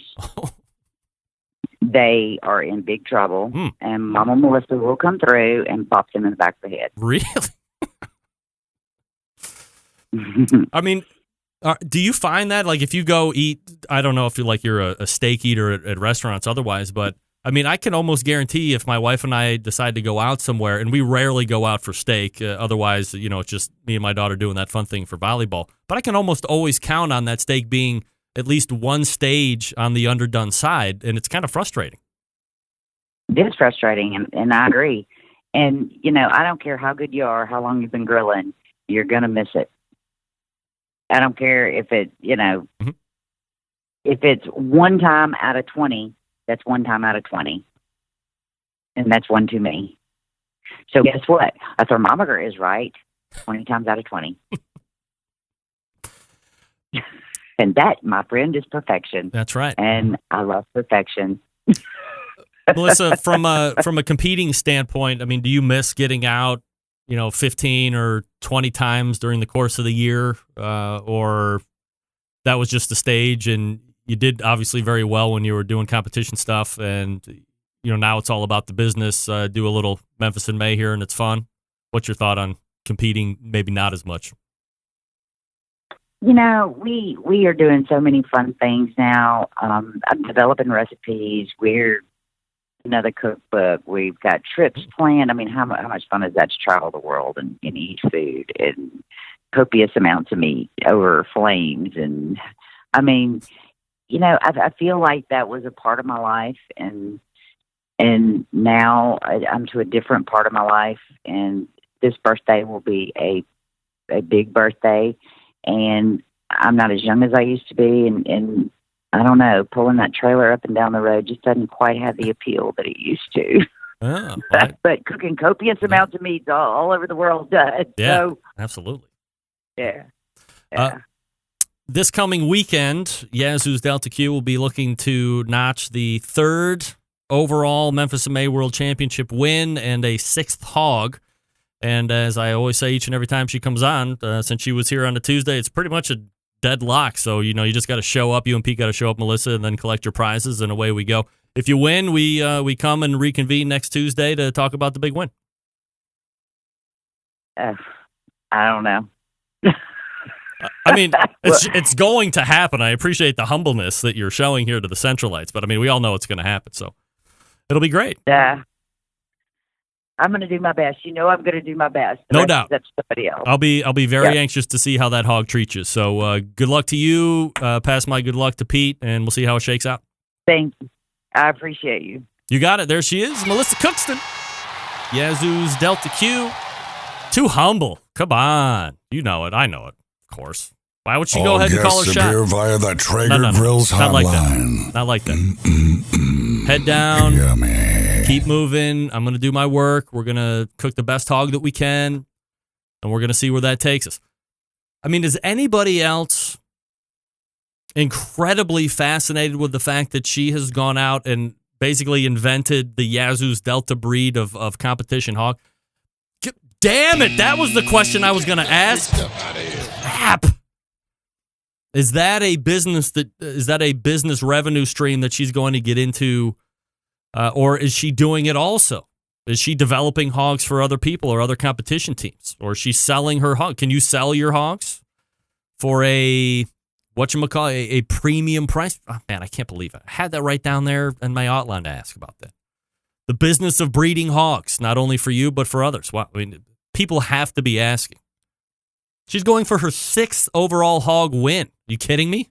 they are in big trouble, and Mama Melissa will come through and pop them in the back of the head. Really? I mean, do you find that, like, if you go eat, I don't know if you're a steak eater at restaurants otherwise, but I mean, I can almost guarantee if my wife and I decide to go out somewhere, and we rarely go out for steak, otherwise, it's just me and my daughter doing that fun thing for volleyball, but I can almost always count on that steak being at least one stage on the underdone side, and it's kind of frustrating. It is frustrating, and I agree. And, I don't care how good you are, how long you've been grilling, you're going to miss it. I don't care if it, mm-hmm. if it's one time out of 20, that's one time out of 20. And that's one too many. So guess what? A thermometer is right 20 times out of 20. And that, my friend, is perfection. That's right. And I love perfection. Melissa, from a competing standpoint, I mean, do you miss getting out, 15 or 20 times during the course of the year, or that was just the stage, and you did obviously very well when you were doing competition stuff, and now it's all about the business. Do a little Memphis in May here, and it's fun. What's your thought on competing? Maybe not as much. We are doing so many fun things now. I'm developing recipes. We're another cookbook. We've got trips planned. I mean, how much fun is that to travel the world and eat food and copious amounts of meat over flames? And I mean, I feel like that was a part of my life, and now I'm to a different part of my life, and this birthday will be a big birthday, and I'm not as young as I used to be, and I don't know, pulling that trailer up and down the road just doesn't quite have the appeal that it used to. Oh, but cooking copious amounts of meat all over the world does. Yeah, so, absolutely. Yeah. This coming weekend, Yazoo's Delta Q will be looking to notch the 3rd overall Memphis in May World Championship win and a 6th hog. And as I always say each and every time she comes on, since she was here on a Tuesday, it's pretty much a deadlock. So, you just got to show up. You and Pete got to show up, Melissa, and then collect your prizes, and away we go. If you win, we come and reconvene next Tuesday to talk about the big win. I don't know. I mean, it's going to happen. I appreciate the humbleness that you're showing here to the Centralites, but I mean, we all know it's going to happen, so it'll be great. Yeah. I'm going to do my best. I'm going to do my best. No doubt. That's somebody else. I'll be very anxious to see how that hog treats you. So good luck to you. Pass my good luck to Pete, and we'll see how it shakes out. Thank you. I appreciate you. You got it. There she is, Melissa Cookston. Yazoo's Delta Q. Too humble. Come on. You know it. I know it. Of course. Why would she go ahead and call her shot? Via the Traeger Grills Not hotline. like that. Not like that. Head down. Yummy. Keep moving. I'm going to do my work. We're going to cook the best hog that we can, and we're going to see where that takes us. I mean, is anybody else incredibly fascinated with the fact that she has gone out and basically invented the Yazoo's Delta breed of competition hog? Damn it! That was the question I was going to ask. Crap. Is that a business revenue stream that she's going to get into, or is she doing it also? Is she developing hogs for other people or other competition teams, or is she selling her hog? Can you sell your hogs for a premium price? Oh, man, I can't believe it. I had that right down there in my outline to ask about that. The business of breeding hogs, not only for you but for others. Wow, I mean, people have to be asking. She's going for her 6th overall hog win. You kidding me?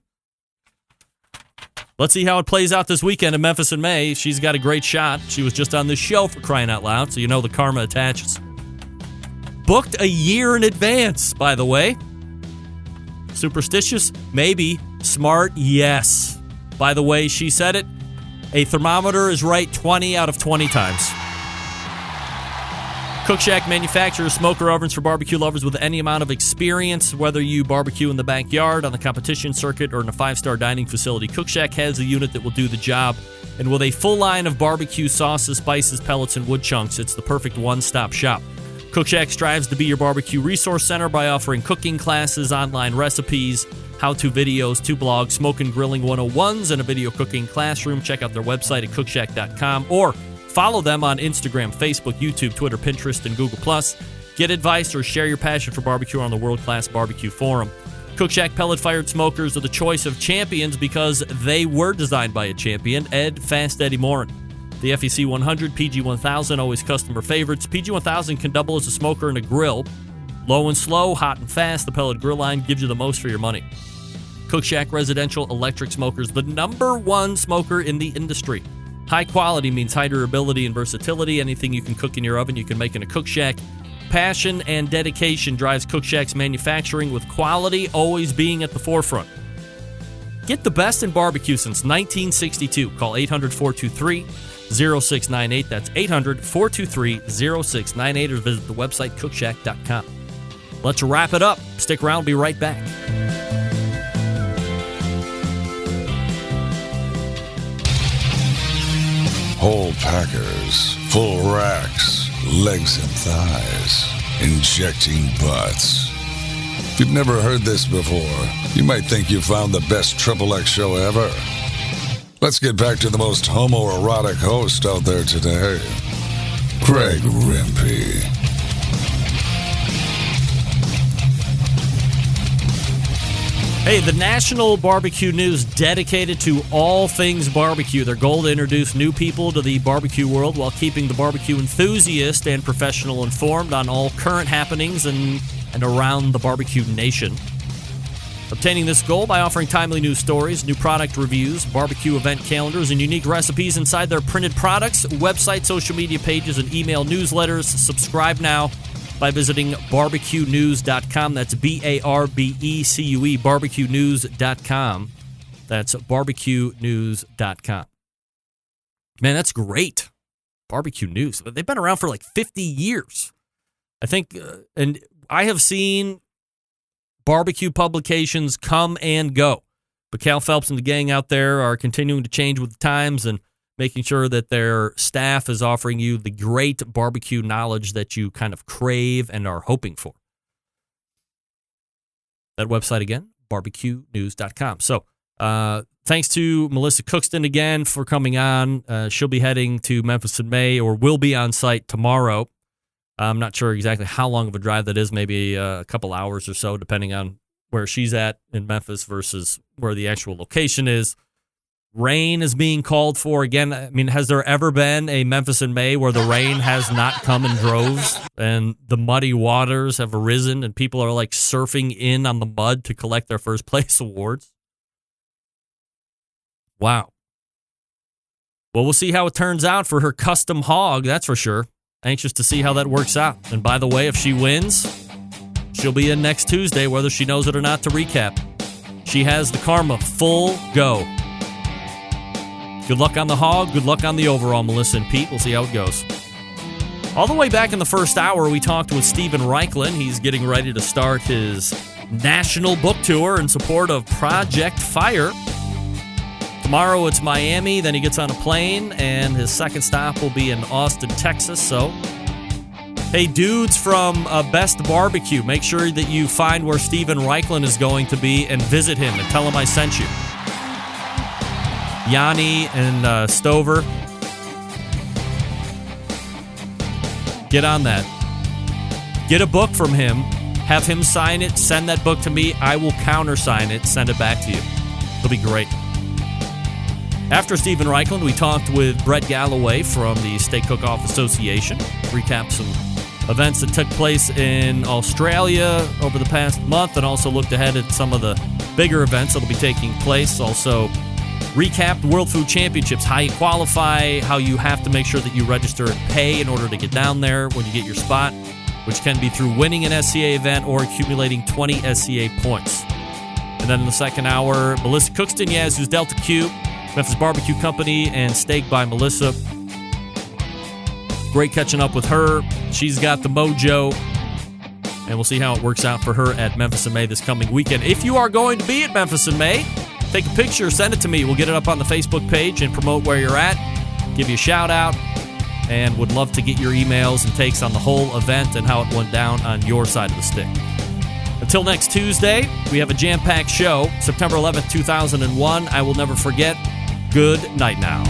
Let's see how it plays out this weekend in Memphis in May. She's got a great shot. She was just on this show, for crying out loud, so you know the karma attaches. Booked a year in advance, by the way. Superstitious? Maybe. Smart? Yes. By the way, she said it. A thermometer is right 20 out of 20 times. Cook Shack manufactures smoker ovens for barbecue lovers with any amount of experience. Whether you barbecue in the backyard, on the competition circuit, or in a 5-star dining facility, Cook Shack has a unit that will do the job. And with a full line of barbecue sauces, spices, pellets, and wood chunks, it's the perfect one-stop shop. Cook Shack strives to be your barbecue resource center by offering cooking classes, online recipes, how-to videos, 2 blogs, smoke and grilling 101s, and a video cooking classroom. Check out their website at cookshack.com or follow them on Instagram, Facebook, YouTube, Twitter, Pinterest, and Google+. Get advice or share your passion for barbecue on the world-class barbecue forum. Cook Shack pellet-fired smokers are the choice of champions because they were designed by a champion, Ed Fast Eddie Morin. The FEC 100, PG 1000, always customer favorites. PG 1000 can double as a smoker and a grill. Low and slow, hot and fast, the pellet grill line gives you the most for your money. Cook Shack residential electric smokers, the number one smoker in the industry. High quality means high durability and versatility. Anything you can cook in your oven, you can make in a Cook Shack. Passion and dedication drives Cook Shack's manufacturing, with quality always being at the forefront. Get the best in barbecue since 1962. Call 800-423-0698. That's 800-423-0698, or visit the website cookshack.com. Let's wrap it up. Stick around. Be right back. Whole packers, full racks, legs and thighs, injecting butts. If you've never heard this before, you might think you found the best XXX show ever. Let's get back to the most homoerotic host out there today, Greg Rempe. Hey, the National Barbecue News, dedicated to all things barbecue. Their goal to introduce new people to the barbecue world while keeping the barbecue enthusiast and professional informed on all current happenings and around the barbecue nation. Obtaining this goal by offering timely news stories, new product reviews, barbecue event calendars, and unique recipes inside their printed products, website, social media pages, and email newsletters. Subscribe now by visiting barbecuenews.com. That's BARBECUE, barbecuenews.com. That's barbecuenews.com. Man, that's great. Barbecue News. They've been around for like 50 years. I think, and I have seen barbecue publications come and go. But Cal Phelps and the gang out there are continuing to change with the times and making sure that their staff is offering you the great barbecue knowledge that you kind of crave and are hoping for. That website again, barbecuenews.com. So thanks to Melissa Cookston again for coming on. She'll be heading to Memphis in May, or will be on site tomorrow. I'm not sure exactly how long of a drive that is, maybe a couple hours or so, depending on where she's at in Memphis versus where the actual location is. Rain is being called for again. I mean, has there ever been a Memphis in May where the rain has not come in droves and the muddy waters have arisen and people are like surfing in on the mud to collect their first place awards? Wow. Well, we'll see how it turns out for her custom hog, that's for sure. Anxious to see how that works out. And by the way, if she wins, she'll be in next Tuesday, whether she knows it or not, to recap. She has the karma full go. Good luck on the hog. Good luck on the overall, Melissa and Pete. We'll see how it goes. All the way back in the first hour, we talked with Stephen Reichlin. He's getting ready to start his national book tour in support of Project Fire. Tomorrow it's Miami, then he gets on a plane, and his second stop will be in Austin, Texas. So, hey, dudes from Best Barbecue, make sure that you find where Stephen Reichlin is going to be and visit him and tell him I sent you. Yanni and Stover, get on that. Get a book from him. Have him sign it. Send that book to me. I will countersign it. Send it back to you. It'll be great. After Stephen Reichlin, we talked with Brett Galloway from the Steak Cook-Off Association. Recapped some events that took place in Australia over the past month, and also looked ahead at some of the bigger events that will be taking place. Also recapped World Food Championships, how you qualify, how you have to make sure that you register and pay in order to get down there when you get your spot, which can be through winning an SCA event or accumulating 20 SCA points. And then in the second hour, Melissa Cookston, Yazoo's Delta Cube, Memphis Barbecue Company, and Steak by Melissa. Great catching up with her. She's got the mojo, and we'll see how it works out for her at Memphis in May this coming weekend. If you are going to be at Memphis in May, take a picture, send it to me. We'll get it up on the Facebook page and promote where you're at, give you a shout out, and would love to get your emails and takes on the whole event and how it went down on your side of the stick. Until next Tuesday, we have a jam-packed show, September 11th, 2001. I will never forget. Good night now.